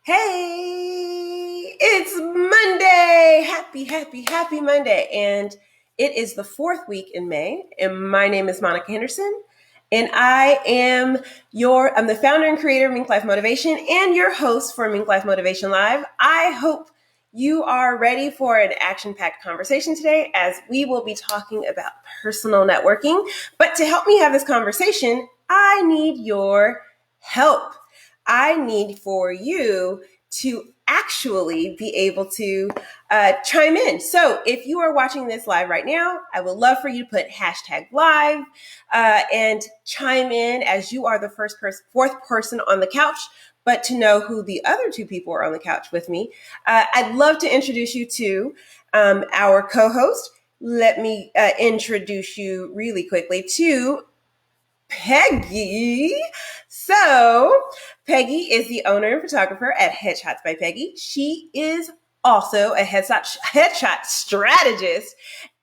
Hey, it's Monday. Happy Monday. And it is the fourth week in May. And my name is Monica Henderson. And I'm the founder and creator of MinkLife Motivation and your host for MinkLife Motivation Live. I hope you are ready for an action-packed conversation today as we will be talking about personal networking. But to help me have this conversation, I need your help. I need for you to actually be able to chime in. So if you are watching this live right now, I would love for you to put #live and chime in as you are the fourth person on the couch, but to know who the other two people are on the couch with me. I'd love to introduce you to our co-host. Let me introduce you really quickly to Peggy. So, Peggy is the owner and photographer at Headshots by Peggy. She is also a headshot strategist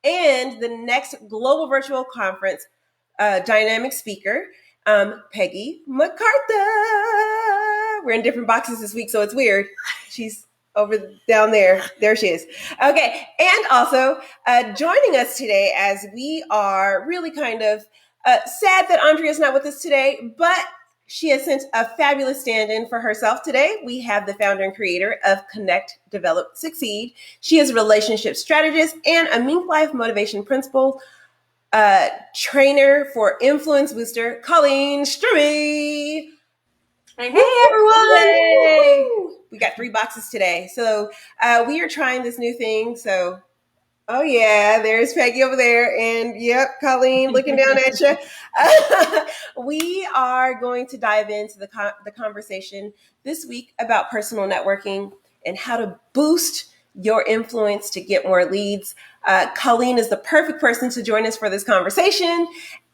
and the next global virtual conference dynamic speaker, Peggy MacArthur. We're in different boxes this week, so it's weird. She's over down there. There she is. Okay, and also joining us today as we are really kind of sad that Andrea's not with us today, but she has sent a fabulous stand-in for herself today. We have the founder and creator of Connect, Develop, Succeed. She is a relationship strategist and a MinkLife Motivation principal trainer for influence booster, Colleen Strube. Hey everyone! Yay! We got 3 boxes today. So we are trying this new thing. So oh yeah, there's Peggy over there, and yep, Colleen looking down at you. We are going to dive into the conversation this week about personal networking and how to boost your influence to get more leads. Colleen is the perfect person to join us for this conversation,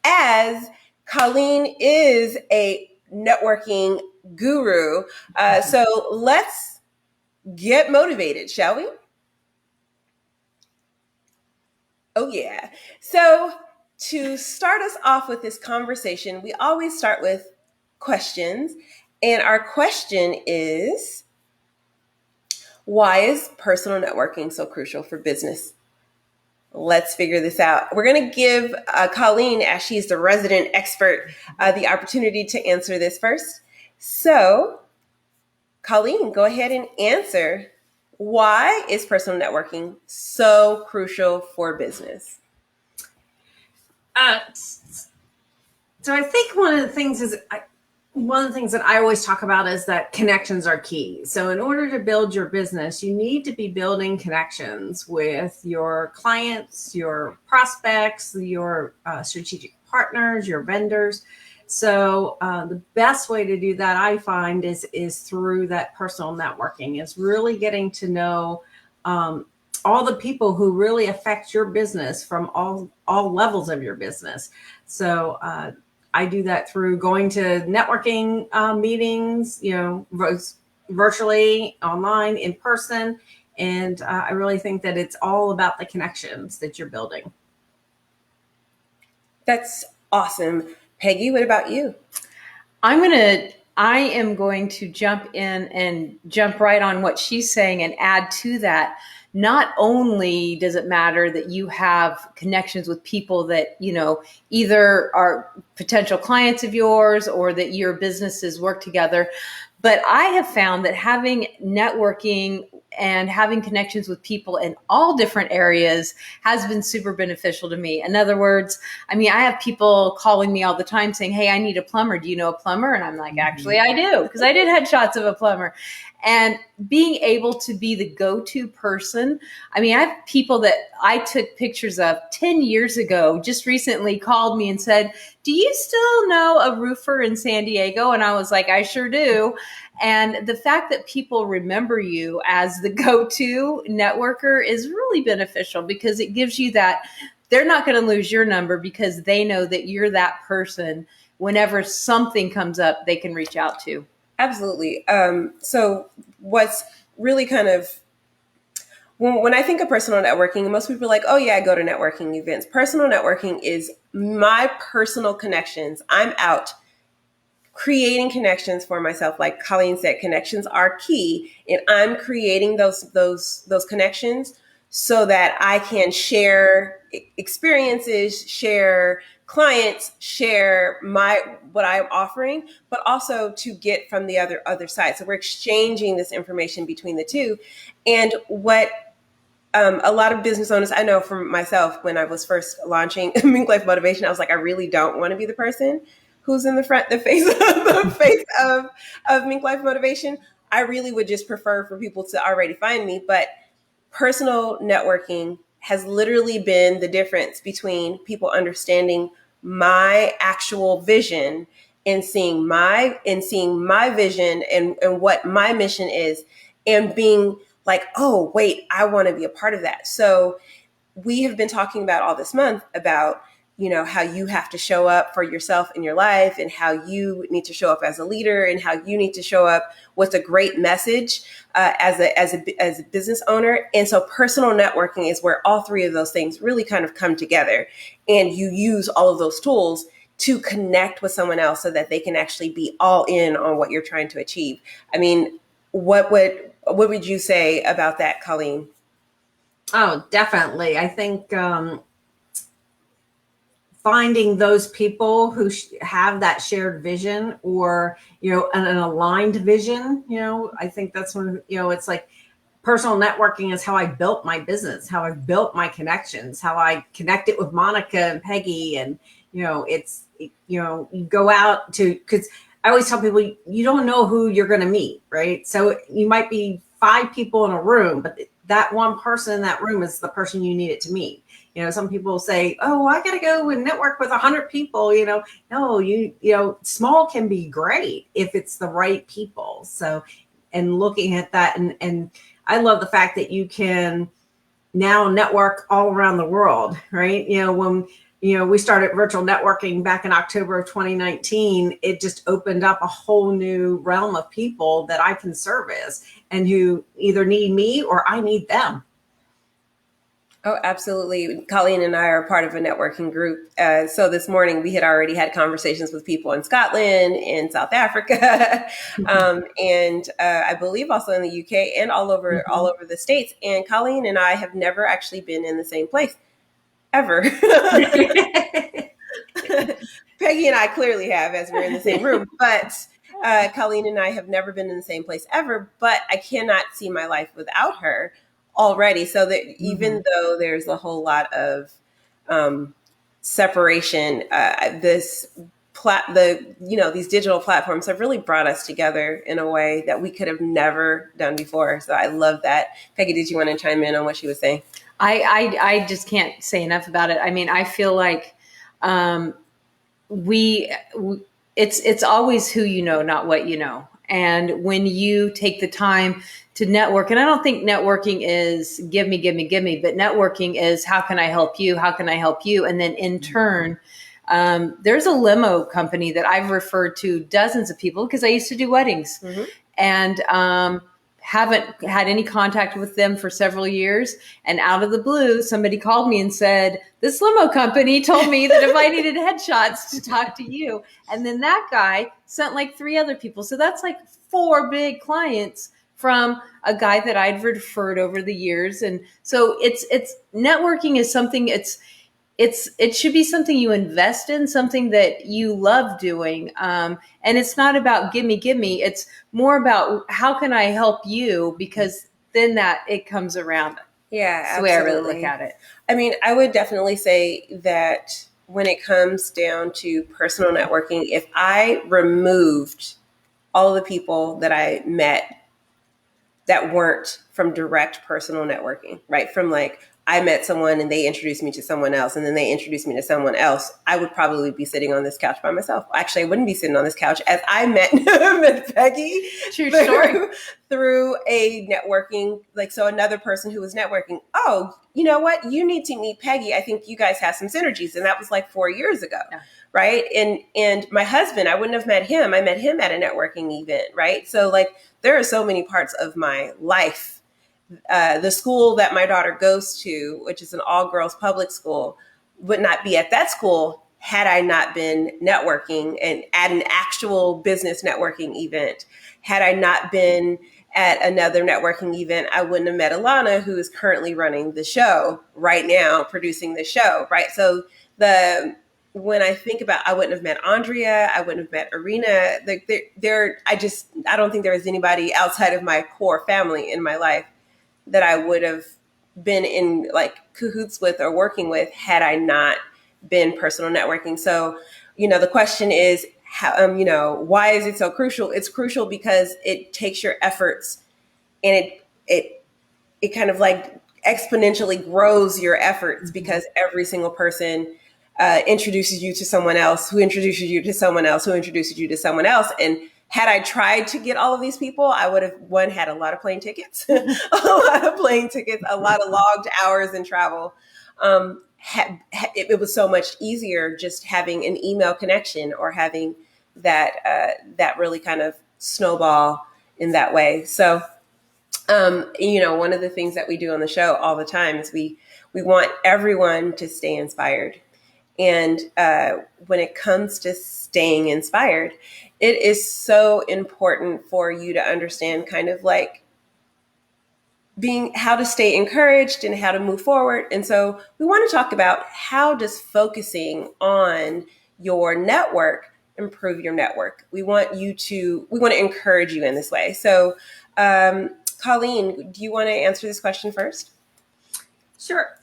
as Colleen is a networking guru. So let's get motivated, shall we? Oh, yeah. So to start us off with this conversation, we always start with questions. And our question is, why is personal networking so crucial for business? Let's figure this out. We're going to give Colleen, as she's the resident expert, the opportunity to answer this first. So, Colleen, go ahead and answer. Why is personal networking so crucial for business? So I think one of the things that I always talk about is that connections are key. So in order to build your business, you need to be building connections with your clients, your prospects, your strategic partners, your vendors. So the best way to do that, I find, is through that personal networking, is really getting to know all the people who really affect your business from all levels of your business. So I do that through going to networking meetings, virtually, online, in person. And I really think that it's all about the connections that you're building. That's awesome. Peggy, what about you? I am going to jump in and jump right on what she's saying and add to that. Not only does it matter that you have connections with people that, either are potential clients of yours or that your businesses work together, but I have found that having networking and having connections with people in all different areas has been super beneficial to me. In other words, I have people calling me all the time saying, hey, I need a plumber. Do you know a plumber? And I'm like, actually, I do, because I did headshots of a plumber. And being able to be the go-to person. I have people that I took pictures of 10 years ago, just recently called me and said, do you still know a roofer in San Diego? And I was like, I sure do. And the fact that people remember you as the go-to networker is really beneficial, because it gives you that they're not going to lose your number, because they know that you're that person. Whenever something comes up, they can reach out to. Absolutely. So what's really kind of, when I think of personal networking, most people are like, oh yeah, I go to networking events. Personal networking is my personal connections. I'm out creating connections for myself. Like Colleen said, connections are key, and I'm creating those connections so that I can share experiences, share clients, share what I'm offering, but also to get from the other side. So we're exchanging this information between the two. And what a lot of business owners, I know from myself, when I was first launching MinkLife Motivation, I was like, I really don't want to be the person who's in the face of MinkLife Motivation. I really would just prefer for people to already find me. But personal networking has literally been the difference between people understanding my actual vision and seeing my vision and what my mission is, and being like, oh, wait, I want to be a part of that. So we have been talking about all this month about, how you have to show up for yourself in your life, and how you need to show up as a leader, and how you need to show up with a great message as a business owner. And so personal networking is where all three of those things really kind of come together, and you use all of those tools to connect with someone else so that they can actually be all in on what you're trying to achieve. I mean, what would you say about that, Colleen? Oh, definitely. I think finding those people who have that shared vision, or, an aligned vision, I think that's when, it's like personal networking is how I built my business, how I built my connections, how I connected with Monica and Peggy. And, you go out because I always tell people, you don't know who you're going to meet, right? So you might be 5 people in a room, but that one person in that room is the person you needed to meet. Some people say, oh, I got to go and network with 100 people, no, small can be great if it's the right people. So, and looking at that, and I love the fact that you can now network all around the world, right? When we started virtual networking back in October of 2019, it just opened up a whole new realm of people that I can service, and who either need me or I need them. Oh, absolutely. Colleen and I are part of a networking group. So this morning we had already had conversations with people in Scotland, in South Africa, and I believe also in the UK, and all over the States. And Colleen and I have never actually been in the same place ever. Peggy and I clearly have, as we're in the same room, but Colleen and I have never been in the same place ever. But I cannot see my life without her already. So that even though there's a whole lot of separation, these digital platforms have really brought us together in a way that we could have never done before. So I love that. Peggy, did you want to chime in on what she was saying? I just can't say enough about it. I mean, I feel like it's always who you know, not what you know. And when you take the time to network, and I don't think networking is give me, but networking is how can I help you? How can I help you? And then in turn, there's a limo company that I've referred to dozens of people because I used to do weddings, and haven't had any contact with them for several years. And out of the blue, somebody called me and said, this limo company told me that if I needed headshots to talk to you. And then that guy sent like 3 other people. So that's like 4 big clients from a guy that I'd referred over the years. And so it's networking is something, it should be something you invest in, something that you love doing. And it's not about give me. It's more about how can I help you? Because then it comes around. Yeah, that's the way I really look at it. I mean, I would definitely say that when it comes down to personal networking, if I removed all the people that I met that weren't from direct personal networking, right? From like, I met someone and they introduced me to someone else, and then they introduced me to someone else, I would probably be sitting on this couch by myself. Actually, I wouldn't be sitting on this couch, as I met Peggy through a networking, so another person who was networking. Oh, you know what? You need to meet Peggy. I think you guys have some synergies. And that was like 4 years ago. Yeah. Right. And my husband, I wouldn't have met him. I met him at a networking event. Right. So there are so many parts of my life. The school that my daughter goes to, which is an all-girls public school, would not be at that school had I not been networking and at an actual business networking event. Had I not been at another networking event, I wouldn't have met Alana, who is currently running the show right now, producing the show, right? So when I think about, I wouldn't have met Andrea, I wouldn't have met Arena. I don't think there was anybody outside of my core family in my life that I would have been in like cahoots with or working with had I not been personal networking. So, the question is, how, why is it so crucial? It's crucial because it takes your efforts and it kind of like exponentially grows your efforts, because every single person introduces you to someone else, who introduces you to someone else, who introduces you to someone else. And had I tried to get all of these people, I would have, had a lot of plane tickets, a lot of logged hours in travel. It was so much easier just having an email connection or having that really kind of snowball in that way. So, one of the things that we do on the show all the time is we want everyone to stay inspired. And when it comes to staying inspired, it is so important for you to understand kind of like how to stay encouraged and how to move forward. And so we want to talk about, how does focusing on your network improve your network? We want to encourage you in this way. So, Colleen, do you want to answer this question first? Sure.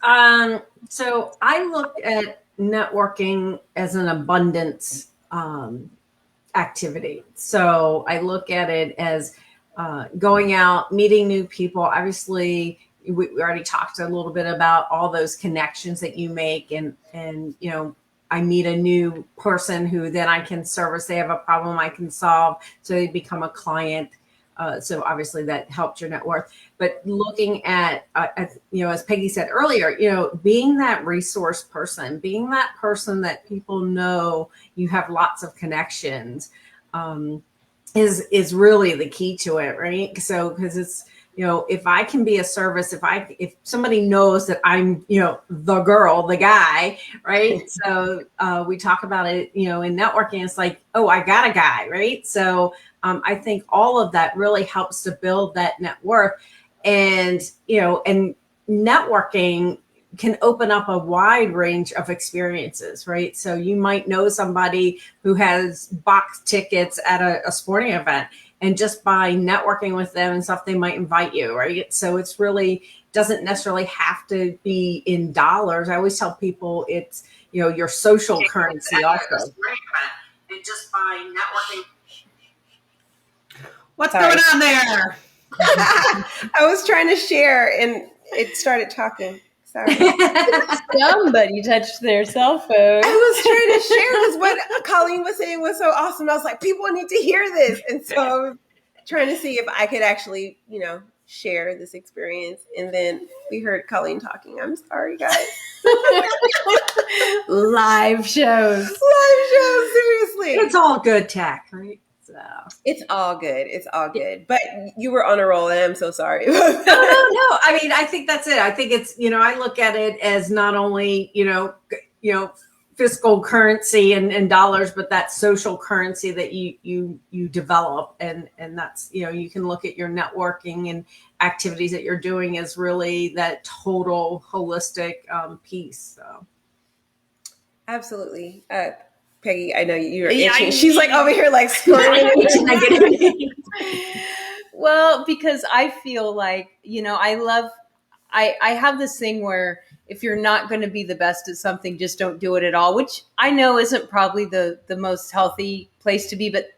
So I look at networking as an abundance activity. So I look at it as going out, meeting new people. Obviously, we already talked a little bit about all those connections that you make, and I meet a new person who then I can service. They have a problem I can solve, so they become a client. So obviously that helped your net worth. But looking at, as Peggy said earlier, being that resource person, being that person that people know you have lots of connections, is really the key to it, right? So, because it's, if I can be a service, if somebody knows that I'm, the girl, the guy, right? So we talk about it, in networking, it's like, oh, I got a guy, right? So I think all of that really helps to build that net worth. And, and networking can open up a wide range of experiences, right? So you might know somebody who has box tickets at a sporting event, and just by networking with them and stuff, they might invite you, right? So it's really doesn't necessarily have to be in dollars. I always tell people it's, your social currency also. And just by networking. What's going on there? I was trying to share and it started talking. Sorry. Somebody touched their cell phone. I was trying to share because what Colleen was saying was so awesome. I was like, people need to hear this. And so I was trying to see if I could actually, share this experience. And then we heard Colleen talking. I'm sorry, guys. Live shows. Seriously. It's all good tech, right? So. It's all good. It's all good. But you were on a roll, and I'm so sorry. No. I mean, I think that's it. I think it's, I look at it as not only, fiscal currency and dollars, but that social currency that you develop. And that's, you can look at your networking and activities that you're doing as really that total holistic piece. So. Absolutely. Peggy, I know you're itching. She's like over here like scrolling. Well, because I feel like, I have this thing where if you're not going to be the best at something, just don't do it at all, which I know isn't probably the most healthy place to be, but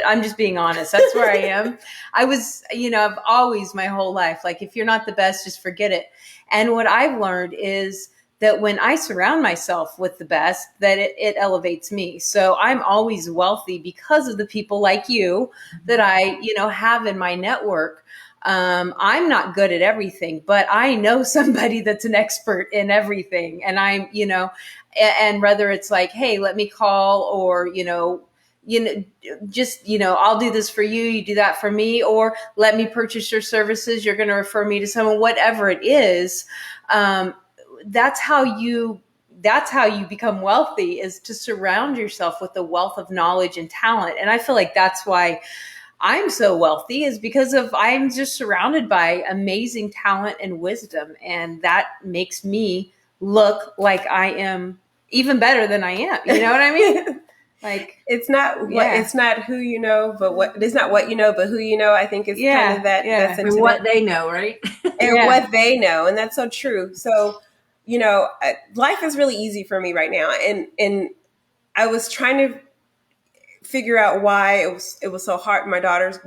I'm just being honest. That's where I am. I was, I've always my whole life, like if you're not the best, just forget it. And what I've learned is that when I surround myself with the best, that it elevates me. So I'm always wealthy because of the people like you that I, have in my network. I'm not good at everything, but I know somebody that's an expert in everything. And I'm, and whether it's like, hey, let me call, or, just, I'll do this for you. You do that for me, or let me purchase your services. You're going to refer me to someone, whatever it is. That's how you that's how you become wealthy, is to surround yourself with a wealth of knowledge and talent. And I feel like that's why I'm so wealthy, is because I'm just surrounded by amazing talent and wisdom. And that makes me look like I am even better than I am. You know what I mean? Like, it's not it's not who you know, but it's not what you know, but who you know. I think it's kind of that. Yeah. That's and what they know, right? and what they know. And that's so true. So, life is really easy for me right now. And I was trying to figure out why it was so hard. My daughter's,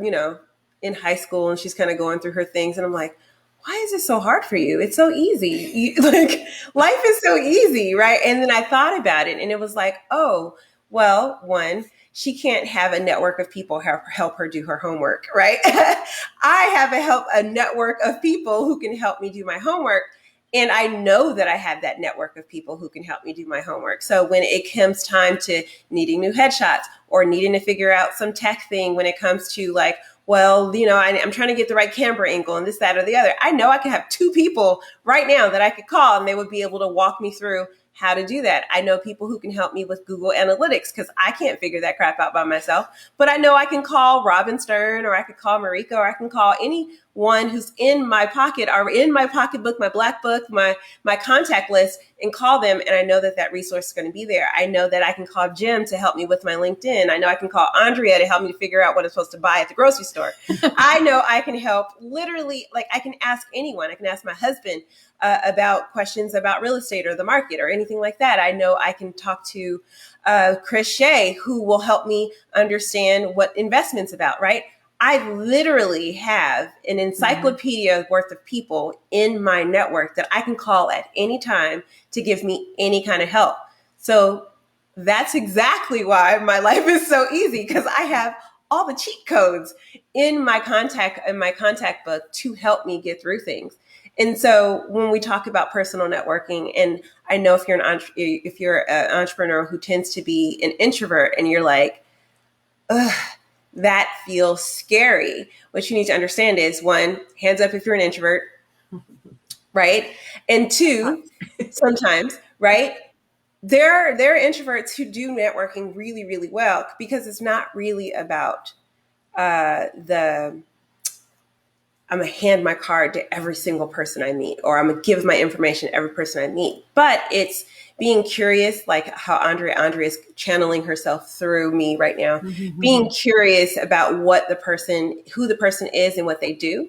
in high school, and she's kind of going through her things. And I'm like, why is it so hard for you? It's so easy. Like, life is so easy, right? And then I thought about it, and it was like, oh, well, one, she can't have a network of people help her do her homework, right? I have a network of people who can help me do my homework. And I know that I have that network of people who can help me do my homework. So when it comes time to needing new headshots or needing to figure out some tech thing, when it comes to like, well, I'm trying to get the right camera angle and this, that, or the other, I know I can have 2 people right now that I could call, and they would be able to walk me through how to do that. I know people who can help me with Google Analytics, because I can't figure that crap out by myself. But I know I can call Robin Stern, or I could call Marika, or I can call anyone who's in my pocket or in my pocketbook, my black book, my contact list, and call them. And I know that resource is going to be there. I know that I can call Jim to help me with my LinkedIn. I know I can call Andrea to help me to figure out what I'm supposed to buy at the grocery store. I know I can help literally, like, I can ask anyone. I can ask my husband about questions about real estate or the market or anything like that. I know I can talk to Chris Shea, who will help me understand what investment's about, right? I literally have an encyclopedia worth of people in my network that I can call at any time to give me any kind of help. So that's exactly why my life is so easy, because I have all the cheat codes in my contact book to help me get through things. And so when we talk about personal networking, and I know if you're an entrepreneur who tends to be an introvert and you're like, ugh, that feels scary. What you need to understand is, one, hands up if you're an introvert, right? And two, sometimes, right? There are introverts who do networking really, really well, because it's not really about I'm going to hand my card to every single person I meet, or I'm going to give my information to every person I meet. But it's being curious, like how Andrea is channeling herself through me right now, being curious about who the person is and what they do,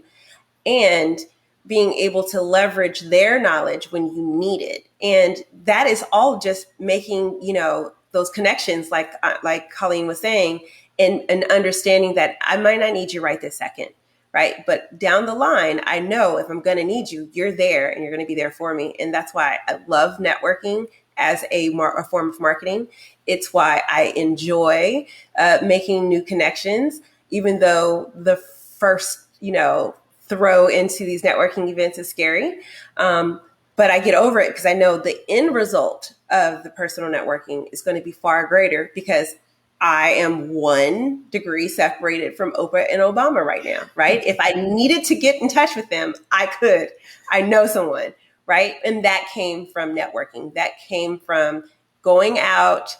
and being able to leverage their knowledge when you need it. And that is all just making, those connections, like Colleen was saying, and understanding that I might not need you right this second. Right. But down the line, I know if I'm going to need you, you're there and you're going to be there for me. And that's why I love networking as a form of marketing. It's why I enjoy making new connections, even though the first, throw into these networking events is scary. But I get over it, because I know the end result of the personal networking is going to be far greater, because I am 1 degree separated from Oprah and Obama right now, right? If I needed to get in touch with them, I could. I know someone, right? And that came from networking. That came from going out,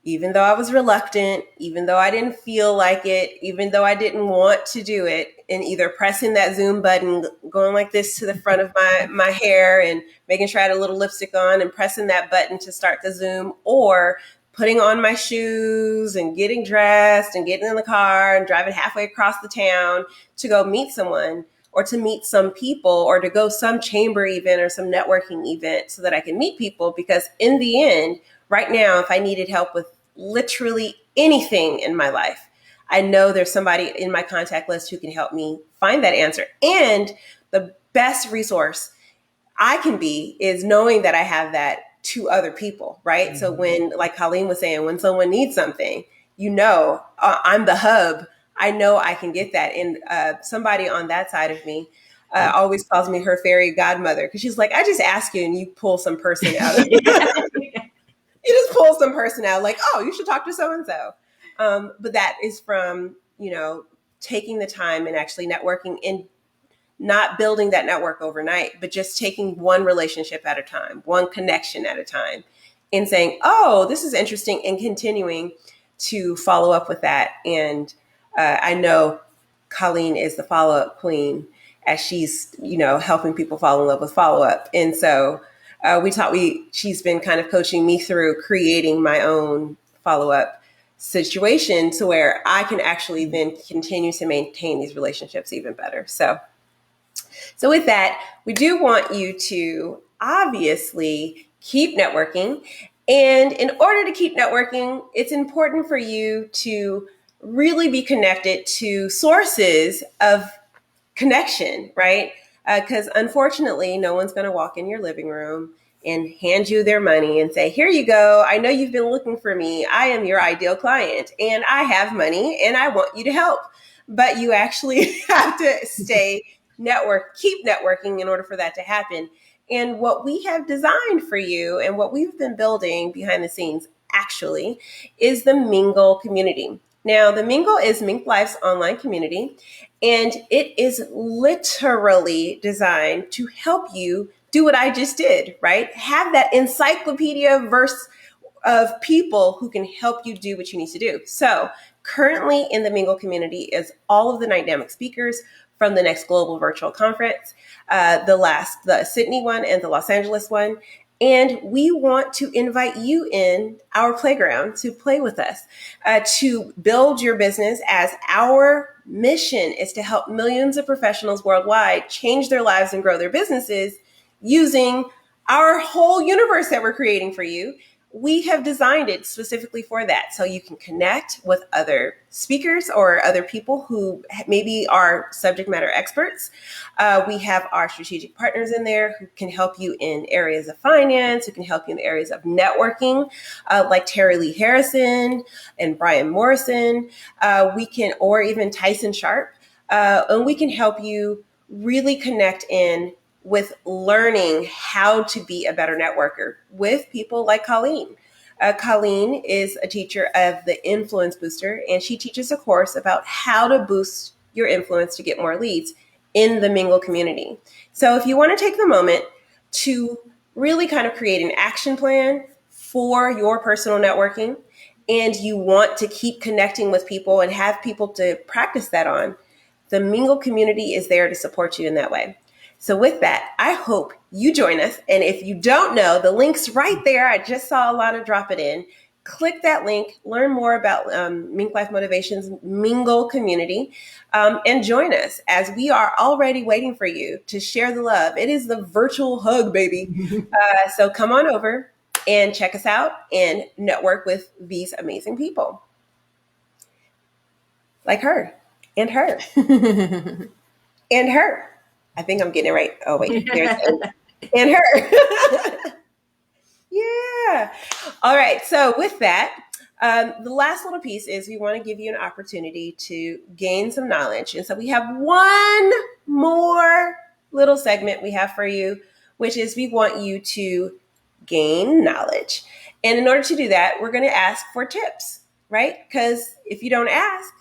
even though I was reluctant, even though I didn't feel like it, even though I didn't want to do it, and either pressing that Zoom button, going like this to the front of my hair and making sure I had a little lipstick on and pressing that button to start the Zoom, or putting on my shoes and getting dressed and getting in the car and driving halfway across the town to go meet someone, or to meet some people, or to go some chamber event or some networking event so that I can meet people. Because in the end, right now, if I needed help with literally anything in my life, I know there's somebody in my contact list who can help me find that answer. And the best resource I can be is knowing that I have that to other people, right? So when, like Colleen was saying, when someone needs something, I'm the hub. I know I can get that. And somebody on that side of me always calls me her fairy godmother, because she's like, I just ask you and you pull some person out of me. You just pull some person out, like, oh, you should talk to so-and-so. But that is from, taking the time and actually networking. And not building that network overnight, but just taking one relationship at a time, one connection at a time, and saying, oh, this is interesting, and continuing to follow up with that. And I know Colleen is the follow-up queen, as she's, helping people fall in love with follow-up. And so she's been kind of coaching me through creating my own follow-up situation to where I can actually then continue to maintain these relationships even better. So with that, we do want you to obviously keep networking. And in order to keep networking, it's important for you to really be connected to sources of connection, right? Because unfortunately, no one's going to walk in your living room and hand you their money and say, here you go. I know you've been looking for me. I am your ideal client and I have money and I want you to help. But you actually have to keep networking in order for that to happen. And what we have designed for you and what we've been building behind the scenes actually is the Mingle community. Now, the Mingle is MinkLife's online community, and it is literally designed to help you do what I just did, right? Have that encyclopedia verse of people who can help you do what you need to do. So currently in the Mingle community is all of the dynamic speakers from the next global virtual conference, the Sydney one and the Los Angeles one. And we want to invite you in our playground to play with us, to build your business, as our mission is to help millions of professionals worldwide change their lives and grow their businesses using our whole universe that we're creating for you. We have designed it specifically for that. So you can connect with other speakers or other people who maybe are subject matter experts. We have our strategic partners in there who can help you in areas of finance, who can help you in areas of networking, like Terry Lee Harrison and Brian Morrison. Or even Tyson Sharp. And we can help you really connect in with learning how to be a better networker with people like Colleen. Colleen is a teacher of the Influence Booster, and she teaches a course about how to boost your influence to get more leads in the Mingle community. So if you want to take the moment to really kind of create an action plan for your personal networking, and you want to keep connecting with people and have people to practice that on, the Mingle community is there to support you in that way. So with that, I hope you join us. And if you don't know, the link's right there. I just saw Alana drop it in. Click that link, learn more about MinkLife Motivation's Mingle community, and join us, as we are already waiting for you to share the love. It is the virtual hug, baby. So come on over and check us out and network with these amazing people. Like her, and her, and her. I think I'm getting it right. Oh, wait. There's and her. Yeah. All right. So with that, the last little piece is we want to give you an opportunity to gain some knowledge. And so we have one more little segment we have for you, which is we want you to gain knowledge. And in order to do that, we're going to ask for tips, right? Because if you don't ask,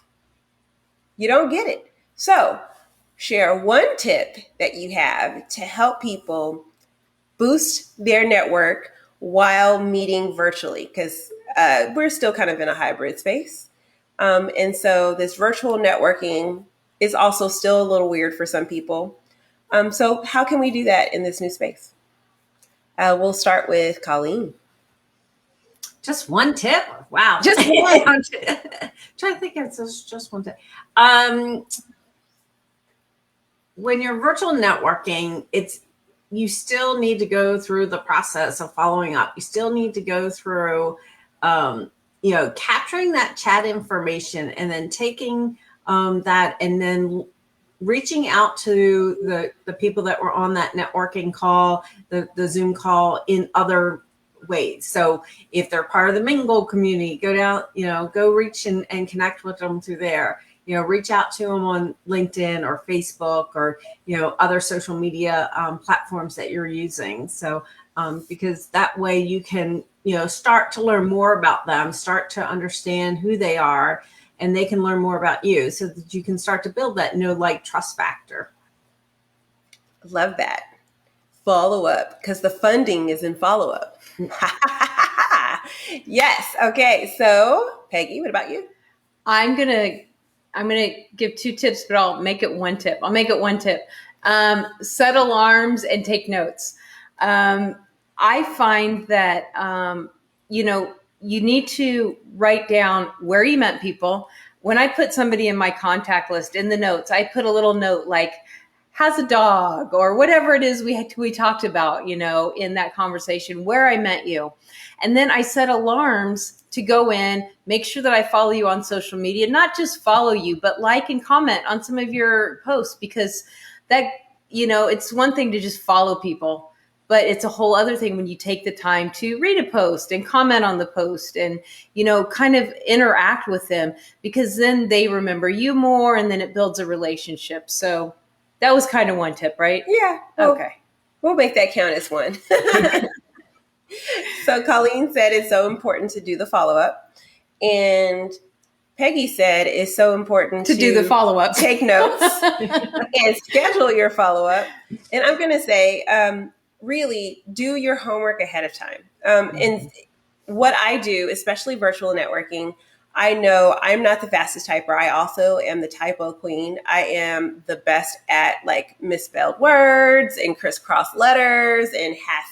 you don't get it. So share one tip that you have to help people boost their network while meeting virtually, because we're still kind of in a hybrid space. And so this virtual networking is also still a little weird for some people. So how can we do that in this new space? We'll start with Colleen. Just one tip? Wow. Just one. I'm trying to think if it's just one tip. When you're virtual networking, you still need to go through the process of following up. You still need to go through, capturing that chat information and then taking that and then reaching out to the people that were on that networking call, the Zoom call, in other ways. So if they're part of the Mingle community, go down, go reach and connect with them through there. Reach out to them on LinkedIn or Facebook or, other social media platforms that you're using. So, because that way you can, start to learn more about them, start to understand who they are, and they can learn more about you so that you can start to build that know, like, trust factor. Love that. Follow up, because the funding is in follow up. Yes. Okay. So, Peggy, what about you? I'm gonna give 2 tips, but I'll make it 1 tip. Set alarms and take notes. I find that you need to write down where you met people. When I put somebody in my contact list in the notes, I put a little note like, "How's a dog?" or whatever it is we talked about, in that conversation, where I met you. And then I set alarms to go in, make sure that I follow you on social media, not just follow you, but like and comment on some of your posts, because that, it's one thing to just follow people, but it's a whole other thing when you take the time to read a post and comment on the post and, kind of interact with them, because then they remember you more and then it builds a relationship. So that was kind of 1 tip, right? Yeah. Okay. We'll make that count as 1. So Colleen said it's so important to do the follow-up. And Peggy said it's so important to do the follow-up, take notes and schedule your follow-up. And I'm going to say, really do your homework ahead of time. And what I do, especially virtual networking, I know I'm not the fastest typer. I also am the typo queen. I am the best at misspelled words and crisscross letters and half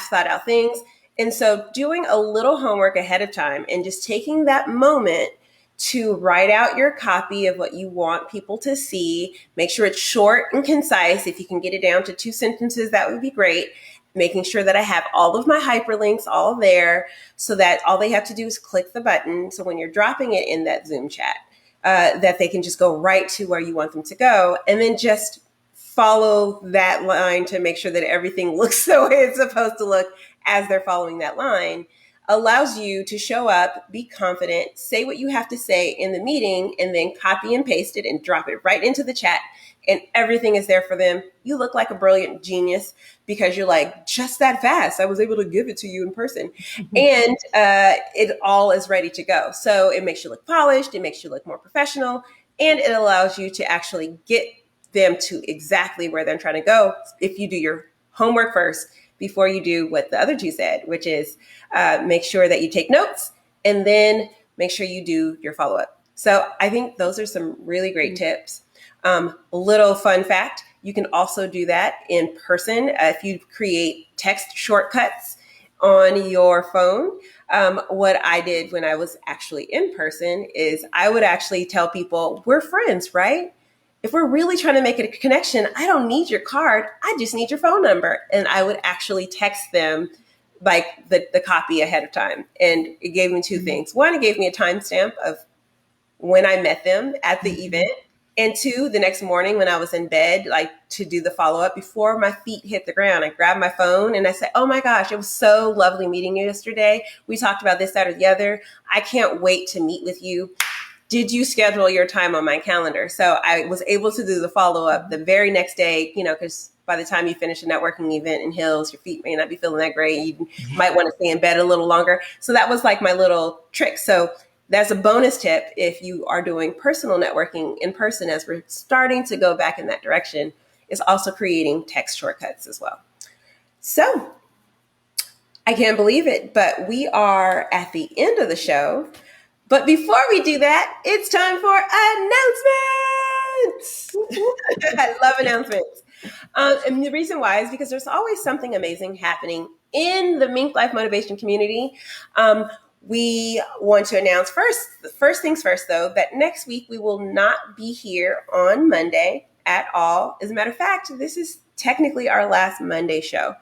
thought out things. And so doing a little homework ahead of time and just taking that moment to write out your copy of what you want people to see, make sure it's short and concise. If you can get it down to 2 sentences, that would be great. Making sure that I have all of my hyperlinks all there so that all they have to do is click the button. So when you're dropping it in that Zoom chat, that they can just go right to where you want them to go, and then just follow that line to make sure that everything looks the way it's supposed to look as they're following that line, allows you to show up, be confident, say what you have to say in the meeting, and then copy and paste it and drop it right into the chat. And everything is there for them. You look like a brilliant genius because you're like, just that fast. I was able to give it to you in person. And it all is ready to go. So it makes you look polished. It makes you look more professional. And it allows you to actually get them to exactly where they're trying to go if you do your homework first before you do what the other 2 said, which is make sure that you take notes and then make sure you do your follow-up. So I think those are some really great tips. A little fun fact, you can also do that in person if you create text shortcuts on your phone. What I did when I was actually in person is I would actually tell people, we're friends, right? If we're really trying to make a connection, I don't need your card. I just need your phone number. And I would actually text them the copy ahead of time. And it gave me 2 things. 1, it gave me a timestamp of when I met them at the event. And 2, the next morning when I was in bed, to do the follow-up before my feet hit the ground, I grabbed my phone and I said, oh my gosh, it was so lovely meeting you yesterday. We talked about this, that, or the other. I can't wait to meet with you. Did you schedule your time on my calendar? So I was able to do the follow-up the very next day, because by the time you finish a networking event in Hills, your feet may not be feeling that great. You might want to stay in bed a little longer. So that was my little trick. So that's a bonus tip if you are doing personal networking in person, as we're starting to go back in that direction, is also creating text shortcuts as well. So I can't believe it, but we are at the end of the show. But before we do that, it's time for announcements. I love announcements. And the reason why is because there's always something amazing happening in the MinkLife Motivation community. We want to announce first things first, though, that next week we will not be here on Monday at all. As a matter of fact, this is technically our last Monday show.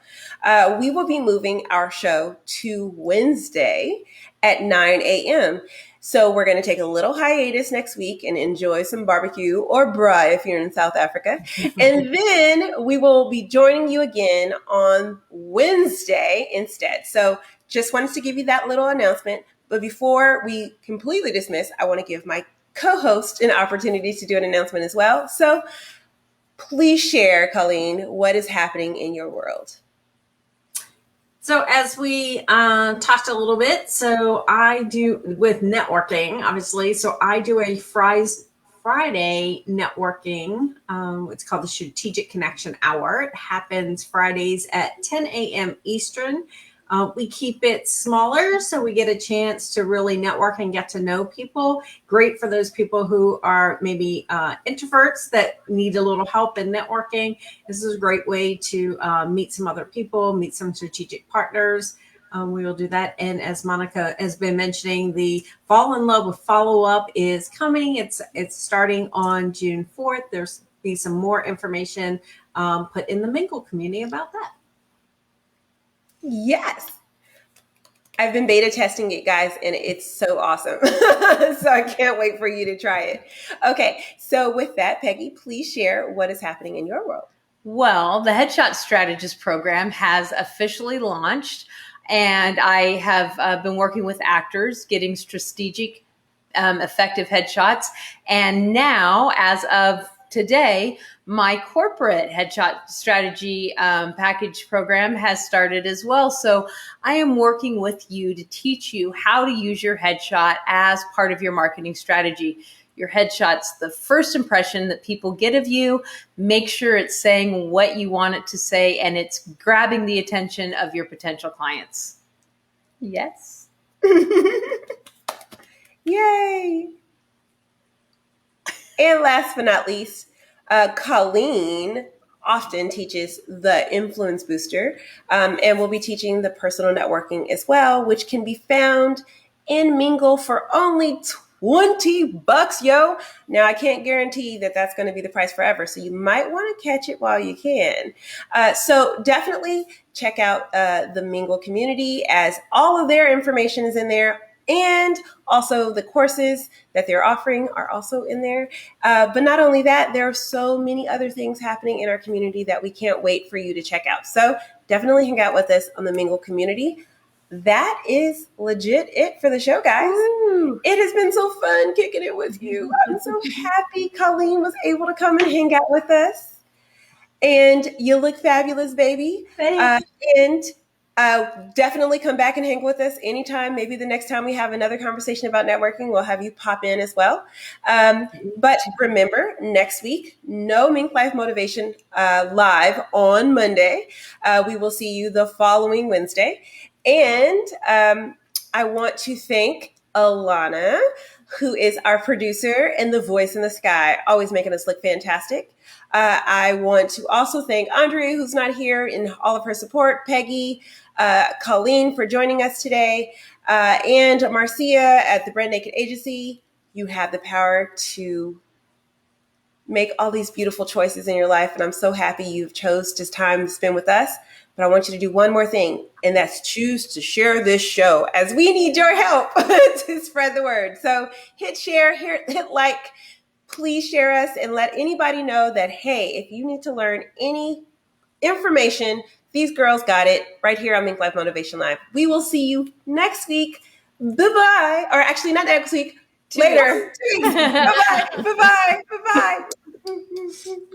We will be moving our show to Wednesday at 9 a.m. So we're going to take a little hiatus next week and enjoy some barbecue or braai if you're in South Africa. And then we will be joining you again on Wednesday instead. So just wanted to give you that little announcement. But before we completely dismiss, I want to give my co-host an opportunity to do an announcement as well. So please share, Colleen, what is happening in your world. So as we talked a little bit, so I do with networking, obviously. So I do a Friday networking. It's called the Strategic Connection Hour. It happens Fridays at 10 a.m. Eastern. We keep it smaller so we get a chance to really network and get to know people. Great for those people who are maybe introverts that need a little help in networking. This is a great way to meet some other people, meet some strategic partners. We will do that. And as Monica has been mentioning, the Fall in Love with Follow-Up is coming. It's starting on June 4th. There's be some more information put in the Mingle community about that. Yes. I've been beta testing it, guys, and it's so awesome. So I can't wait for you to try it. Okay, so with that, Peggy, please share what is happening in your world. Well, the Headshot Strategist program has officially launched, and I have been working with actors getting strategic, effective headshots. And now, as of today, my corporate headshot strategy package program has started as well. So I am working with you to teach you how to use your headshot as part of your marketing strategy. Your headshot's the first impression that people get of you. Make sure it's saying what you want it to say, and it's grabbing the attention of your potential clients. Yes. Yay. And last but not least, Colleen often teaches the Influence Booster, and we'll be teaching the personal networking as well, which can be found in Mingle for only $20, yo. Now, I can't guarantee that that's going to be the price forever, so you might want to catch it while you can. So definitely check out the Mingle community, as all of their information is in there. And also the courses that they're offering are also in there. But not only that, there are so many other things happening in our community that we can't wait for you to check out. So definitely hang out with us on the Mingle community. That is legit it for the show, guys. Ooh. It has been so fun kicking it with you. I'm so happy Colleen was able to come and hang out with us. And you look fabulous, baby. Thanks. And definitely come back and hang with us anytime. Maybe the next time we have another conversation about networking, we'll have you pop in as well. But remember, next week, no MinkLife Motivation live on Monday. We will see you the following Wednesday. And I want to thank Alana, who is our producer and the voice in the sky, always making us look fantastic. I want to also thank Andrea, who's not here, in all of her support, Peggy, Colleen for joining us today, and Marcia at the Brand Naked Agency. You have the power to make all these beautiful choices in your life, and I'm so happy you've chose this time to spend with us. But I want you to do one more thing, and that's choose to share this show, as we need your help to spread the word. So hit share, hit like. Please share us and let anybody know that, hey, if you need to learn any information, these girls got it right here on MinkLife Motivation Live. We will see you next week. Bye-bye. Or actually, not next week. Later. Bye-bye. Bye-bye. Bye-bye.